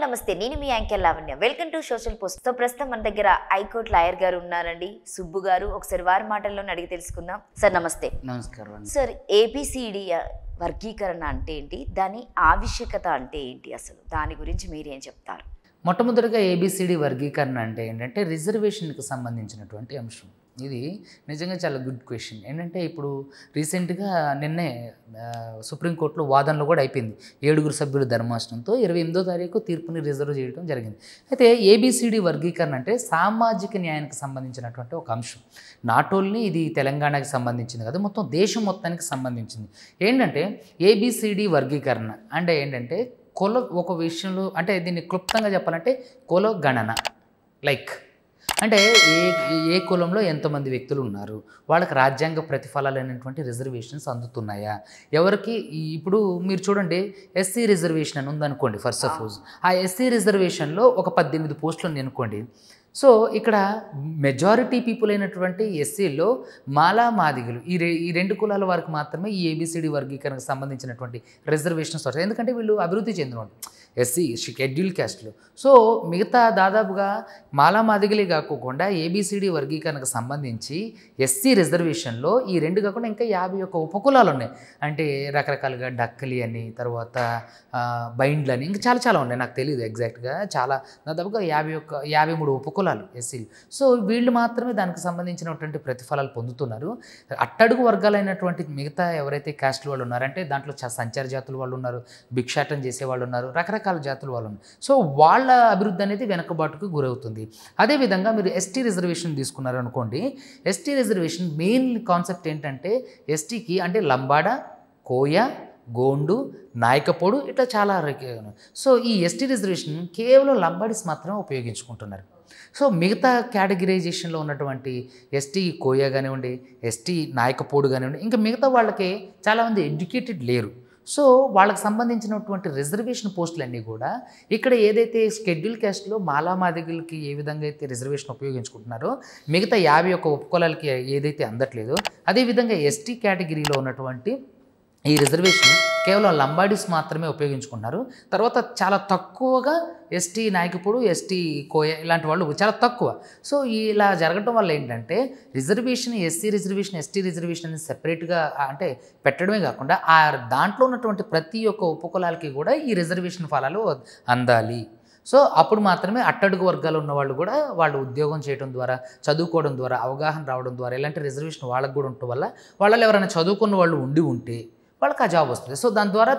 నమస్తే, నేను మీ anchor Lavanya. Welcome to social post. So ప్రస్తుతం మన దగ్గర హైకోర్టు లాయర్ గారు ఉన్నారండి, సుబ్బు గారు. ఒకసారి వారి మాటల్లోనే అడిగి తెలుసుకుందాం. సార్ నమస్తే. నమస్కారం సార్, ఏబిసిడి వర్గీకరణ అంటే ఏంటి, దాని ఆవశ్యకత అంటే ఏంటి, అసలు దాని గురించి మీరేం చెప్తారు? మొట్టమొదటిగా ఏబిసిడి వర్గీకరణ అంటే ఏంటంటే రిజర్వేషన్కి సంబంధించినటువంటి అంశం. ఇది నిజంగా చాలా గుడ్ క్వశ్చన్. ఏంటంటే ఇప్పుడు రీసెంట్గా నిన్నే సుప్రీంకోర్టులో వాదనలు కూడా అయిపోయింది. 7 సభ్యుల ధర్మాసనంతో 28వ తారీఖు తీర్పుని రిజర్వ్ చేయడం జరిగింది. అయితే ఏబిసిడి వర్గీకరణ అంటే సామాజిక న్యాయానికి సంబంధించినటువంటి ఒక అంశం. నాట్ ఓన్లీ ఇది తెలంగాణకి సంబంధించింది కదా, మొత్తం దేశం మొత్తానికి సంబంధించింది. ఏంటంటే ఏబిసిడి వర్గీకరణ అంటే ఏంటంటే ఒక విషయంలో అంటే దీన్ని క్లుప్తంగా చెప్పాలంటే కుల గణన. లైక్ అంటే ఏ కులంలో ఎంతమంది వ్యక్తులు ఉన్నారు, వాళ్ళకి రాజ్యాంగ ప్రతిఫలాలు అనేటువంటి రిజర్వేషన్స్ అందుతున్నాయా, ఎవరికి. ఇప్పుడు మీరు చూడండి, ఎస్సీ రిజర్వేషన్ అని ఉందనుకోండి. ఫర్ సపోజ్ ఆ ఎస్సీ రిజర్వేషన్లో ఒక 18 పోస్టులు ఉంది అనుకోండి. సో ఇక్కడ మెజారిటీ పీపుల్ అయినటువంటి ఎస్సీలో మాలా మాదిగలు ఈ రెండు కులాల వారికి మాత్రమే ఈ ఏబిసిడి వర్గీకరణకు సంబంధించినటువంటి రిజర్వేషన్స్ వస్తాయి. ఎందుకంటే వీళ్ళు అభివృద్ధి చెందినవాళ్ళు ఎస్సీ షెడ్యూల్ క్యాస్ట్లు. సో మిగతా దాదాపుగా మాలా మాదిగలే కాకుండా ఏబిసిడి వర్గీకరణకు సంబంధించి ఎస్సీ రిజర్వేషన్లో ఈ రెండు కాకుండా ఇంకా 51 ఉపకులాలు ఉన్నాయి. అంటే రకరకాలుగా డక్కలి అని, తర్వాత బైండ్లు అని, ఇంకా చాలా ఉన్నాయి, నాకు తెలియదు ఎగ్జాక్ట్గా. చాలా దాదాపుగా 53 ఉపకులాలు ఎస్సీలు. సో వీళ్ళు మాత్రమే దానికి సంబంధించినటువంటి ప్రతిఫలాలు పొందుతున్నారు. అట్టడుగు వర్గాలైనటువంటి మిగతా ఎవరైతే క్యాస్ట్లు వాళ్ళు ఉన్నారంటే దాంట్లో సంచార జాతుల వాళ్ళు ఉన్నారు, భిక్షాటం చేసే వాళ్ళు ఉన్నారు, రకరకాల జాతుల వాళ్ళు ఉన్నారు. సో వాళ్ళ అభివృద్ధి అనేది వెనకబాటుకు గురవుతుంది. అదేవిధంగా మీరు ఎస్టీ రిజర్వేషన్ తీసుకున్నారు అనుకోండి. ఎస్టీ రిజర్వేషన్ మెయిన్ కాన్సెప్ట్ ఏంటంటే ఎస్టీకి అంటే లంబాడ, కోయ, గోండు, నాయకపోడు ఇట్లా చాలా. సో ఈ ఎస్టీ రిజర్వేషన్ కేవలం లంబాడీస్ మాత్రమే ఉపయోగించుకుంటున్నారు. సో మిగతా కేటగిరైజేషన్లో ఉన్నటువంటి ఎస్టీ కోయ కానివ్వండి, ఎస్టీ నాయకపోడు కానివ్వండి, ఇంకా మిగతా వాళ్ళకి చాలామంది ఎడ్యుకేటెడ్ లేరు. సో వాళ్ళకి సంబంధించినటువంటి రిజర్వేషన్ పోస్టులన్నీ కూడా ఇక్కడ ఏదైతే షెడ్యూల్ క్యాస్ట్లో మాలా మాదిగలకి ఏ విధంగా అయితే రిజర్వేషన్ ఉపయోగించుకుంటున్నారో మిగతా 51 ఉపకులాలకి ఏదైతే అందట్లేదో అదేవిధంగా ఎస్టీ కేటగిరీలో ఉన్నటువంటి ఈ రిజర్వేషన్ కేవలం లంబాడీస్ మాత్రమే ఉపయోగించుకున్నారు. తర్వాత చాలా తక్కువగా ఎస్టీ నాయకుడు, ఎస్టీ కోయ ఇలాంటి వాళ్ళు చాలా తక్కువ. సో ఇలా జరగడం వల్ల ఏంటంటే reservation SC reservation, ST reservation అనేది సెపరేట్గా అంటే పెట్టడమే కాకుండా ఆ దాంట్లో ఉన్నటువంటి ప్రతి ఒక్క ఉపకులాలకి కూడా ఈ రిజర్వేషన్ ఫలాలు అందాలి. సో అప్పుడు మాత్రమే అట్టడుగు వర్గాలు ఉన్న వాళ్ళు కూడా వాళ్ళు ఉద్యోగం చేయడం ద్వారా, చదువుకోవడం ద్వారా, అవగాహన రావడం ద్వారా ఇలాంటి రిజర్వేషన్ వాళ్ళకు కూడా ఉండటం వల్ల వాళ్ళలో ఎవరైనా చదువుకున్న వాళ్ళు ఉంటే వాళ్ళకి ఆ జాబ్ వస్తుంది. సో దాని ద్వారా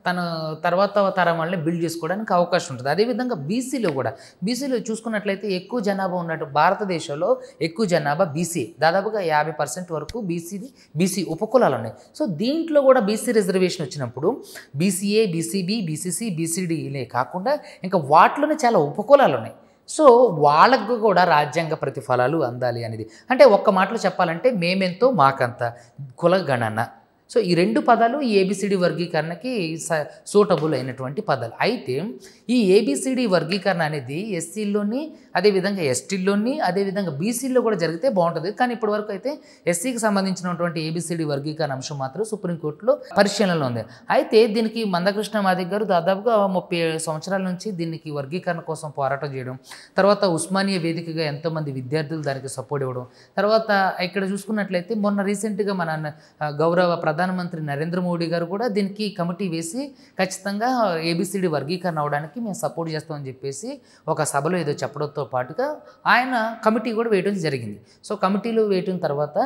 తన తర్వాత తరం వాళ్ళని బిల్డ్ చేసుకోవడానికి అవకాశం ఉంటుంది. అదేవిధంగా బీసీలో చూసుకున్నట్లయితే ఎక్కువ జనాభా ఉన్నట్టు భారతదేశంలో ఎక్కువ జనాభా బీసీ, దాదాపుగా 50% వరకు బీసీ ఉపకులాలు ఉన్నాయి. సో దీంట్లో కూడా బీసీ రిజర్వేషన్ వచ్చినప్పుడు బీసీఏ, బీసీబీ, బీసీసీ, బీసీడీలే కాకుండా ఇంకా వాటిలోనే చాలా ఉపకులాలు ఉన్నాయి. సో వాళ్ళకు కూడా రాజ్యాంగ ప్రతిఫలాలు అందాలి అనేది. అంటే ఒక్క మాటలో చెప్పాలంటే మేమెంతో మాకంత కులగణన. సో ఈ 2 పదాలు ఈ ఏబిసిడి వర్గీకరణకి సూటబుల్ అయినటువంటి పదాలు. అయితే ఈ ఏబిసిడి వర్గీకరణ అనేది ఎస్సీల్లోని, అదేవిధంగా ఎస్టీల్లోని, అదేవిధంగా బీసీల్లో కూడా జరిగితే బాగుంటుంది. కానీ ఇప్పటివరకు అయితే ఎస్సీకి సంబంధించినటువంటి ఏబిసిడి వర్గీకరణ అంశం మాత్రం సుప్రీంకోర్టులో పరిశీలనలో ఉంది. అయితే దీనికి మందకృష్ణ మాదిగ గారు దాదాపుగా 30 సంవత్సరాల నుంచి దీనికి వర్గీకరణ కోసం పోరాటం చేయడం, తర్వాత ఉస్మానియా వేదికగా ఎంతోమంది విద్యార్థులు దానికి సపోర్ట్ ఇవ్వడం, తర్వాత ఇక్కడ చూసుకున్నట్లయితే మొన్న రీసెంట్గా మన గౌరవ ప్రధానమంత్రి నరేంద్ర మోడీ గారు కూడా దీనికి కమిటీ వేసి ఖచ్చితంగా ఏబిసిడి వర్గీకరణ అవడానికి మేము సపోర్ట్ చేస్తామని చెప్పేసి ఒక సభలో ఏదో చెప్పడంతో పాటుగా ఆయన కమిటీ కూడా వేయడం జరిగింది. సో కమిటీలో వేయడం తర్వాత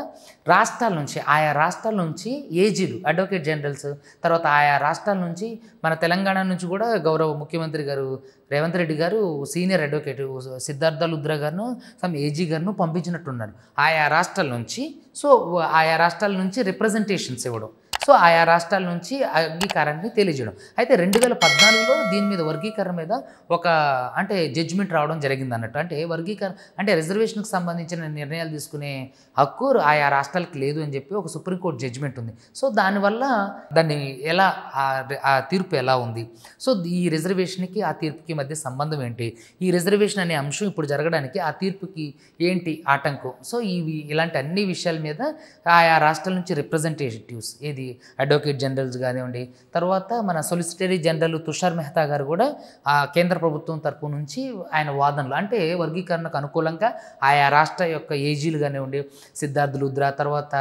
ఆయా రాష్ట్రాల నుంచి ఏజీలు, అడ్వకేట్ జనరల్స్, తర్వాత ఆయా రాష్ట్రాల నుంచి మన తెలంగాణ నుంచి కూడా గౌరవ ముఖ్యమంత్రి గారు రేవంత్ రెడ్డి గారు సీనియర్ అడ్వకేట్ సిద్ధార్థ లుద్రా గారును ఏజీ గారును పంపించినట్టున్నారు ఆయా రాష్ట్రాల నుంచి. సో ఆయా రాష్ట్రాల నుంచి రిప్రజెంటేషన్స్ ఇవ్వడం, సో ఆయా రాష్ట్రాల నుంచి అంగీకారాన్ని తెలియజేయడం. అయితే 2014లో దీని మీద వర్గీకరణ మీద ఒక అంటే జడ్జిమెంట్ రావడం జరిగింది అన్నట్టు. అంటే వర్గీకరణ అంటే రిజర్వేషన్కి సంబంధించిన నిర్ణయాలు తీసుకునే హక్కు ఆయా రాష్ట్రాలకు లేదు అని చెప్పి ఒక సుప్రీంకోర్టు జడ్జిమెంట్ ఉంది. సో దానివల్ల దాన్ని ఎలా ఆ తీర్పు ఎలా ఉంది, సో ఈ రిజర్వేషన్కి ఆ తీర్పుకి మధ్య సంబంధం ఏంటి, ఈ రిజర్వేషన్ అనే అంశం ఇప్పుడు జరగడానికి ఆ తీర్పుకి ఏంటి ఆటంకం. సో ఇలాంటి అన్ని విషయాల మీద ఆయా రాష్ట్రాల నుంచి రిప్రజెంటేటివ్స్ ఏది అడ్వకేట్ జనరల్స్ కానివ్వండి, తర్వాత మన సొలిసిటరీ జనరల్ తుషార్ మెహతా గారు కూడా ఆ కేంద్ర ప్రభుత్వం తరపు నుంచి ఆయన వాదనలు అంటే వర్గీకరణకు అనుకూలంగా ఆయా రాష్ట్ర యొక్క ఏజీలు కానివ్వండి, సిద్ధార్థ్ లుద్రా, తర్వాత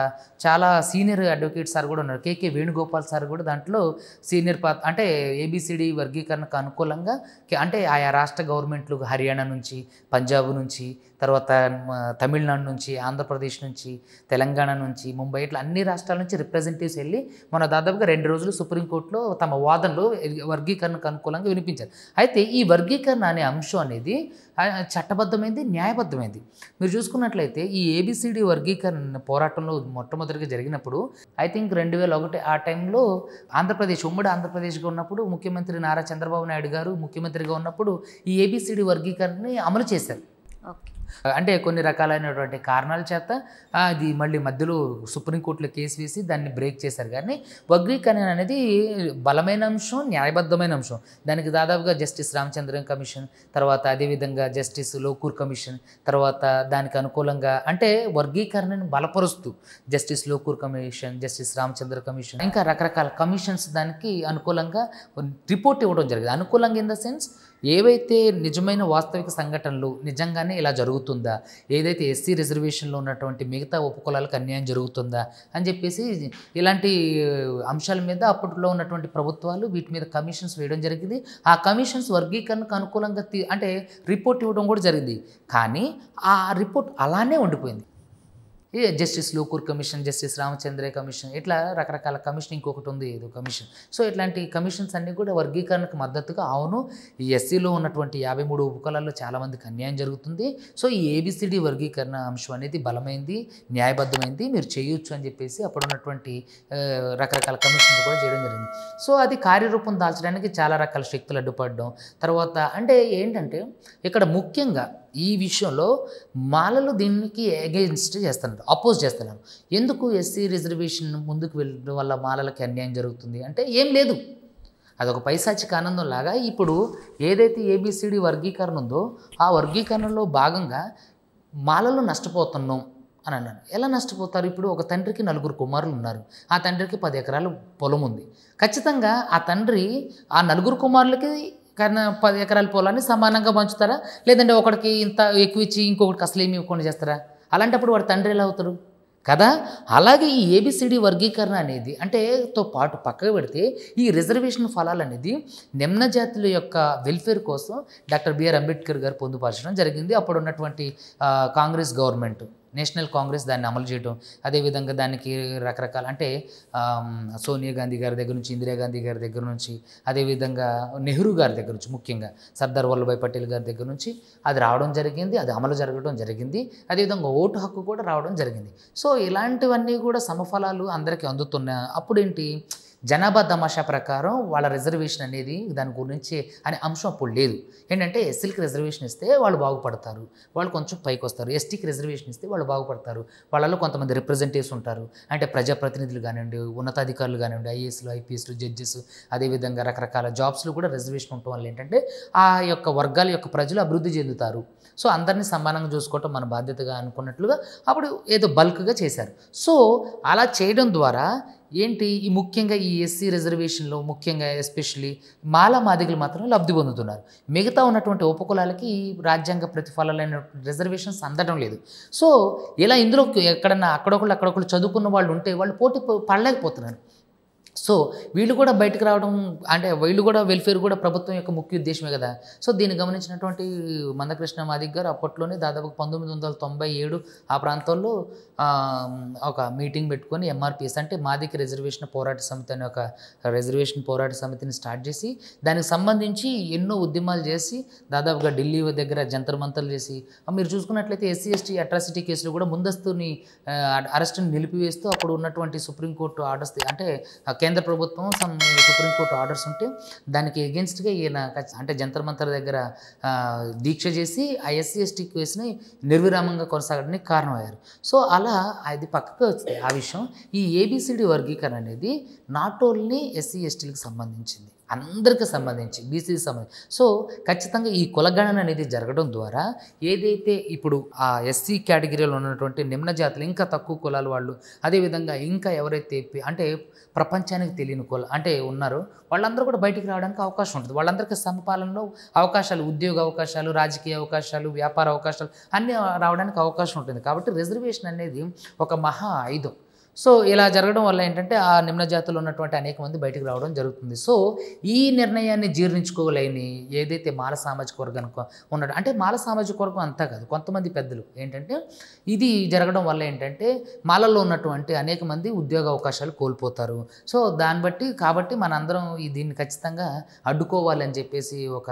చాలా సీనియర్ అడ్వకేట్ సార్ కూడా ఉన్నారు, కేకే వేణుగోపాల్ సార్ కూడా దాంట్లో సీనియర్ అంటే ఏబిసిడి వర్గీకరణకు అనుకూలంగా అంటే ఆయా రాష్ట్ర గవర్నమెంట్లు హర్యానా నుంచి, పంజాబ్ నుంచి, తర్వాత తమిళనాడు నుంచి, ఆంధ్రప్రదేశ్ నుంచి, తెలంగాణ నుంచి, ముంబై ఇట్లా అన్ని రాష్ట్రాల నుంచి రిప్రజెంటేటివ్స్ వెళ్ళి మన దాదాపుగా 2 రోజులు సుప్రీంకోర్టులో తమ వాదనలు వర్గీకరణకు అనుకూలంగా వినిపించారు. అయితే ఈ వర్గీకరణ అనే అంశం అనేది చట్టబద్ధమైంది, న్యాయబద్ధమైంది. మీరు చూసుకున్నట్లయితే ఈ ఏబిసిడి వర్గీకరణ పోరాటంలో మొట్టమొదటిగా జరిగినప్పుడు ఐ థింక్ 2001 ఆ టైంలో ఆంధ్రప్రదేశ్ ఉమ్మడి ఆంధ్రప్రదేశ్గా ఉన్నప్పుడు ముఖ్యమంత్రి నారా చంద్రబాబు నాయుడు గారు ముఖ్యమంత్రిగా ఉన్నప్పుడు ఈ ఏబిసిడి వర్గీకరణని అమలు చేశారు. అంటే కొన్ని రకాలైనటువంటి కారణాల చేత అది మళ్ళీ మధ్యలో సుప్రీంకోర్టులో కేసు వేసి దాన్ని బ్రేక్ చేశారు. కానీ వర్గీకరణ అనేది బలమైన అంశం, న్యాయబద్ధమైన అంశం. దానికి దాదాపుగా జస్టిస్ రామచంద్రన్ కమిషన్, తర్వాత అదేవిధంగా జస్టిస్ లోకూర్ కమిషన్, తర్వాత దానికి అనుకూలంగా అంటే వర్గీకరణను బలపరుస్తూ justice Lokur commission, justice Ramachandra commission, ఇంకా రకరకాల కమిషన్స్ దానికి అనుకూలంగా రిపోర్ట్ ఇవ్వడం జరిగింది. అనుకూలంగా ఇన్ ద సెన్స్ ఏవైతే నిజమైన వాస్తవిక సంఘటనలు నిజంగానే ఇలా జరుగుతుందా, ఏదైతే ఎస్సీ రిజర్వేషన్లో ఉన్నటువంటి మిగతా ఉపకులాలకు అన్యాయం జరుగుతుందా అని చెప్పేసి ఇలాంటి అంశాల మీద అప్పట్లో ఉన్నటువంటి ప్రభుత్వాలు వీటి మీద కమిషన్స్ వేయడం జరిగింది. ఆ కమిషన్స్ వర్గీకరణకు అనుకూలంగా అంటే రిపోర్ట్ ఇవ్వడం కూడా జరిగింది. కానీ ఆ రిపోర్ట్ అలానే ఉండిపోయింది. Justice Lokur commission, justice Ramachandra commission, ఇట్లా రకరకాల కమిషన్, ఇంకొకటి ఉంది ఏదో కమిషన్. సో ఇట్లాంటి కమిషన్స్ అన్నీ కూడా వర్గీకరణకు మద్దతుగా అవును ఈ ఎస్సీలో ఉన్నటువంటి 53 ఉపకులాల్లో చాలామందికి అన్యాయం జరుగుతుంది, సో ఈ ఏబిసిడి వర్గీకరణ అంశం అనేది బలమైంది, న్యాయబద్ధమైంది, మీరు చేయొచ్చు అని చెప్పేసి అప్పుడు ఉన్నటువంటి రకరకాల కమిషన్స్ కూడా చేయడం జరిగింది. సో అది కార్యరూపం దాల్చడానికి చాలా రకాల శక్తులు అడ్డుపడడం. తర్వాత అంటే ఏంటంటే ఇక్కడ ముఖ్యంగా ఈ విషయంలో మాలలు దీనికి అగెయిన్స్ట్ చేస్తున్నారు, అపోజ్ చేస్తున్నారు. ఎందుకు ఎస్సీ రిజర్వేషన్ ముందుకు వెళ్ళడం వల్ల మాలలకి అన్యాయం జరుగుతుంది అంటే ఏం లేదు, అదొక పైశాచిక ఆనందం లాగా. ఇప్పుడు ఏదైతే ఏబిసిడి వర్గీకరణ ఉందో ఆ వర్గీకరణలో భాగంగా మాలలు నష్టపోతున్నాం అని అన్నాను. ఎలా నష్టపోతారు? ఇప్పుడు ఒక తండ్రికి 4 కుమారులు ఉన్నారు, ఆ తండ్రికి 10 ఎకరాలు పొలం ఉంది. ఖచ్చితంగా ఆ తండ్రి ఆ 4 కుమారులకి కానీ 10 ఎకరాల పొలాన్ని సమానంగా పంచుతారా, లేదంటే ఒకడికి ఇంత ఎక్కువ ఇచ్చి ఇంకొకటికి అసలు ఏమి ఇవ్వకుండా చేస్తారా? అలాంటప్పుడు వాడు తండ్రి ఎలా అవుతారు కదా? అలాగే ఈ ఏబిసిడి వర్గీకరణ అనేది అంటే తో పాటు పక్కకు పెడితే ఈ రిజర్వేషన్ ఫలాలు అనేది నిమ్న జాతుల యొక్క వెల్ఫేర్ కోసం డాక్టర్ బిఆర్ అంబేద్కర్ గారు పొందుపరచడం జరిగింది. అప్పుడు ఉన్నటువంటి కాంగ్రెస్ గవర్నమెంట్, నేషనల్ కాంగ్రెస్ దాన్ని అమలు చేయడం, అదేవిధంగా దానికి రకరకాల అంటే సోనియా గాంధీ గారి దగ్గర నుంచి, ఇందిరాగాంధీ గారి దగ్గర నుంచి, అదేవిధంగా నెహ్రూ గారి దగ్గర నుంచి, ముఖ్యంగా సర్దార్ వల్లభాయ్ పటేల్ గారి దగ్గర నుంచి అది రావడం జరిగింది, అది అమలు జరగడం జరిగింది. అదేవిధంగా ఓటు హక్కు కూడా రావడం జరిగింది. సో ఇలాంటివన్నీ కూడా సమఫలాలు అందరికీ అందుతున్నా అప్పుడేంటి జనాభా తమాషా ప్రకారం వాళ్ళ రిజర్వేషన్ అనేది దాని గురించి అనే అంశం అప్పుడు లేదు. ఏంటంటే ఎస్సీకి రిజర్వేషన్ ఇస్తే వాళ్ళు బాగుపడతారు, వాళ్ళు కొంచెం పైకి వస్తారు, ఎస్టీకి రిజర్వేషన్ ఇస్తే వాళ్ళు బాగుపడతారు, వాళ్ళలో కొంతమంది రిప్రజెంటేటివ్స్ ఉంటారు, అంటే ప్రజాప్రతినిధులు కానివ్వండి, ఉన్నతాధికారులు కానివ్వండి, ఐఏఎస్లు, ఐపీఎస్లు, జడ్జెస్, అదేవిధంగా రకరకాల జాబ్స్లో కూడా రిజర్వేషన్ ఉండటం వల్ల ఏంటంటే ఆ యొక్క వర్గాల యొక్క ప్రజలు అభివృద్ధి చెందుతారు. సో అందరినీ సమానంగా చూసుకోవటం మన బాధ్యతగా అనుకున్నట్లుగా అప్పుడు ఏదో బల్క్గా చేశారు. సో అలా చేయడం ద్వారా ఏంటి ఈ ముఖ్యంగా ఈ ఎస్సీ రిజర్వేషన్లో ముఖ్యంగా ఎస్పెషల్లీ మాదిగలు మాత్రం లబ్ధి పొందుతున్నారు. మిగతా ఉన్నటువంటి ఉపకులాలకి రాజ్యాంగ ప్రతిఫలాలైన రిజర్వేషన్స్ అందడం లేదు. సో ఇలా ఇందులో ఎక్కడన్నా అక్కడొకళ్ళు చదువుకున్న వాళ్ళు ఉంటే వాళ్ళు పోటీ పడలేకపోతున్నారు. సో వీళ్ళు కూడా బయటకు రావడం అంటే వీళ్ళు కూడా వెల్ఫేర్ కూడా ప్రభుత్వం యొక్క ముఖ్య ఉద్దేశమే కదా. సో దీన్ని గమనించినటువంటి మందకృష్ణ మాదిగ గారు అప్పట్లోనే దాదాపు 1997 ఆ ప్రాంతాల్లో ఒక మీటింగ్ పెట్టుకొని ఎంఆర్పిఎస్ అంటే మాదిగ రిజర్వేషన్ పోరాట సమితి అనే ఒక రిజర్వేషన్ పోరాట సమితిని స్టార్ట్ చేసి దానికి సంబంధించి ఎన్నో ఉద్యమాలు చేసి దాదాపుగా ఢిల్లీ దగ్గర జంతర్ మంతర్లు చేసి మీరు చూసుకున్నట్లయితే ఎస్సీ ఎస్టీ అట్రాసిటీ కేసులు కూడా ముందస్తుని అరెస్టుని నిలిపివేస్తూ అప్పుడు ఉన్నటువంటి సుప్రీంకోర్టు ఆర్డర్స్ అంటే కేంద్ర ప్రభుత్వం సుప్రీంకోర్టు ఆర్డర్స్ ఉంటే దానికి ఎగెన్స్ట్గా ఈయన అంటే జంతర్ మంతర్ దగ్గర దీక్ష చేసి ఆ ఎస్సీ ఎస్టీ కేసుని నిర్విరామంగా కొనసాగడానికి కారణమయ్యారు. సో అలా అది పక్కకు వస్తే ఆ విషయం ఈ ఏబిసిడి వర్గీకరణ అనేది నాట్ ఓన్లీ ఎస్సీ ఎస్టీలకు సంబంధించింది, అందరికీ సంబంధించి బీసీకి సంబంధించి. సో ఖచ్చితంగా ఈ కులగణన అనేది జరగడం ద్వారా ఏదైతే ఇప్పుడు ఆ ఎస్సీ కేటగిరీలో ఉన్నటువంటి నిమ్న జాతులు, ఇంకా తక్కువ కులాల వాళ్ళు, అదేవిధంగా ఇంకా ఎవరైతే అంటే ప్రపంచానికి తెలియని అంటే ఉన్నారో వాళ్ళందరూ కూడా బయటికి రావడానికి అవకాశం ఉంటుంది. వాళ్ళందరికీ సమపాలనలో అవకాశాలు, ఉద్యోగ అవకాశాలు, రాజకీయ అవకాశాలు, వ్యాపార అవకాశాలు అన్నీ రావడానికి అవకాశం ఉంటుంది. కాబట్టి రిజర్వేషన్ అనేది ఒక మహా ఆయుధం. సో ఇలా జరగడం వల్ల ఏంటంటే ఆ నిమ్న జాతులు ఉన్నటువంటి అనేక మంది బయటికి రావడం జరుగుతుంది. సో ఈ నిర్ణయాన్ని జీర్ణించుకోలేని ఏదైతే మాల సామాజిక వర్గానికి ఉన్నాడు, అంటే మాల సామాజిక వర్గం అంతా కాదు, కొంతమంది పెద్దలు ఏంటంటే ఇది జరగడం వల్ల ఏంటంటే మాలలో ఉన్నటువంటి అనేక మంది ఉద్యోగ అవకాశాలు కోల్పోతారు. సో దాన్ని బట్టి కాబట్టి మనందరం దీన్ని ఖచ్చితంగా అడ్డుకోవాలని చెప్పేసి ఒక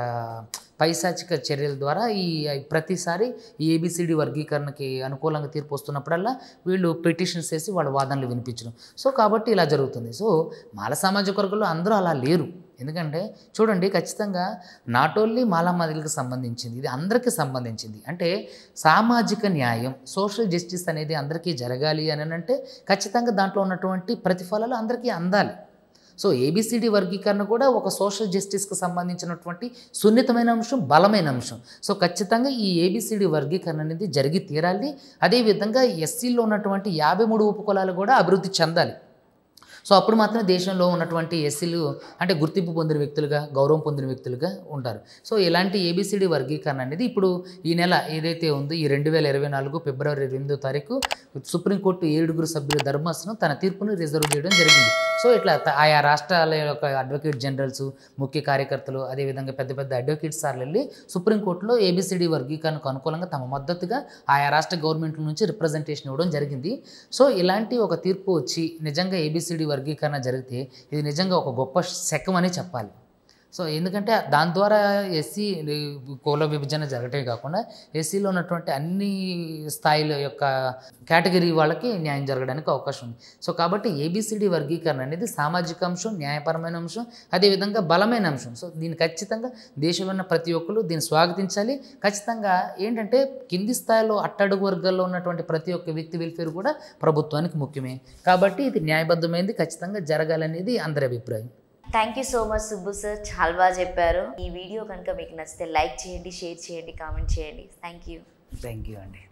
పైశాచిక చర్యల ద్వారా ప్రతిసారి ఈ ఏబిసిడి వర్గీకరణకి అనుకూలంగా తీర్పు వస్తున్నప్పుడల్లా వీళ్ళు పిటిషన్స్ వేసి వాళ్ళ వాదనలు వినిపించడం. సో కాబట్టి ఇలా జరుగుతుంది. సో మాల సామాజిక వర్గంలో అందరూ అలా లేరు. ఎందుకంటే చూడండి, ఖచ్చితంగా నాట్ ఓన్లీ మాలామాదిలకు సంబంధించింది, ఇది అందరికీ సంబంధించింది. అంటే సామాజిక న్యాయం, సోషల్ జస్టిస్ అనేది అందరికీ జరగాలి అని అంటే ఖచ్చితంగా దాంట్లో ఉన్నటువంటి ప్రతిఫలాలు అందరికీ అందాలి. సో ఏబిసిడి వర్గీకరణ కూడా ఒక సోషల్ జస్టిస్కి సంబంధించినటువంటి సున్నితమైన అంశం, బలమైన అంశం. సో ఖచ్చితంగా ఈ ఏబిసిడి వర్గీకరణ అనేది జరిగి తీరాలి. అదేవిధంగా ఎస్సీలో ఉన్నటువంటి 53 ఉపకులాలు కూడా అభివృద్ధి చెందాలి. సో అప్పుడు మాత్రమే దేశంలో ఉన్నటువంటి ఎస్సీలు అంటే గుర్తింపు పొందిన వ్యక్తులుగా, గౌరవం పొందిన వ్యక్తులుగా ఉంటారు. సో ఇలాంటి ఏబిసిడి వర్గీకరణ అనేది ఇప్పుడు ఈ నెల ఏదైతే ఉందో ఈ 2024 ఫిబ్రవరి 28వ తారీఖు సుప్రీంకోర్టు 7 సభ్యుల ధర్మాసనం తన తీర్పును రిజర్వ్ చేయడం జరిగింది. సో ఇట్లా ఆయా రాష్ట్రాల యొక్క అడ్వకేట్ జనరల్స్, ముఖ్య కార్యకర్తలు, అదేవిధంగా పెద్ద పెద్ద అడ్వకేట్ సార్లు వెళ్ళి సుప్రీంకోర్టులో ఏబిసిడి వర్గీకరణకు అనుకూలంగా తమ మద్దతుగా ఆయా రాష్ట్ర గవర్నమెంట్ల నుంచి రిప్రజెంటేషన్ ఇవ్వడం జరిగింది. సో ఇలాంటి ఒక తీర్పు వచ్చి నిజంగా ఏబిసిడి వర్గీకరణ జరిగితే ఇది నిజంగా ఒక గొప్ప శకం అని చెప్పాలి. సో ఎందుకంటే దాని ద్వారా ఎస్సీ కుల విభజన జరగటమే కాకుండా ఎస్సీలో ఉన్నటువంటి అన్ని స్థాయిల యొక్క కేటగిరీ వాళ్ళకి న్యాయం జరగడానికి అవకాశం ఉంది. సో కాబట్టి ఏబిసిడి వర్గీకరణ అనేది సామాజిక అంశం, న్యాయపరమైన అంశం, అదేవిధంగా బలమైన అంశం. సో దీన్ని ఖచ్చితంగా దేశంలో ఉన్న ప్రతి ఒక్కరు దీన్ని స్వాగతించాలి. ఖచ్చితంగా ఏంటంటే కింది స్థాయిలో అట్టడుగు వర్గాల్లో ఉన్నటువంటి ప్రతి ఒక్క వ్యక్తి వెల్ఫేర్ కూడా ప్రభుత్వానికి ముఖ్యమే. కాబట్టి ఇది న్యాయబద్ధమైంది, ఖచ్చితంగా జరగాలనేది అందరి అభిప్రాయం. Thank you so much Subbu sir, చాలా బాగా చెప్పారు. ఈ వీడియో కనుక మీకు నచ్చితే లైక్ చేయండి, షేర్ చేయండి, కామెంట్ చేయండి. థ్యాంక్ యూ అండి.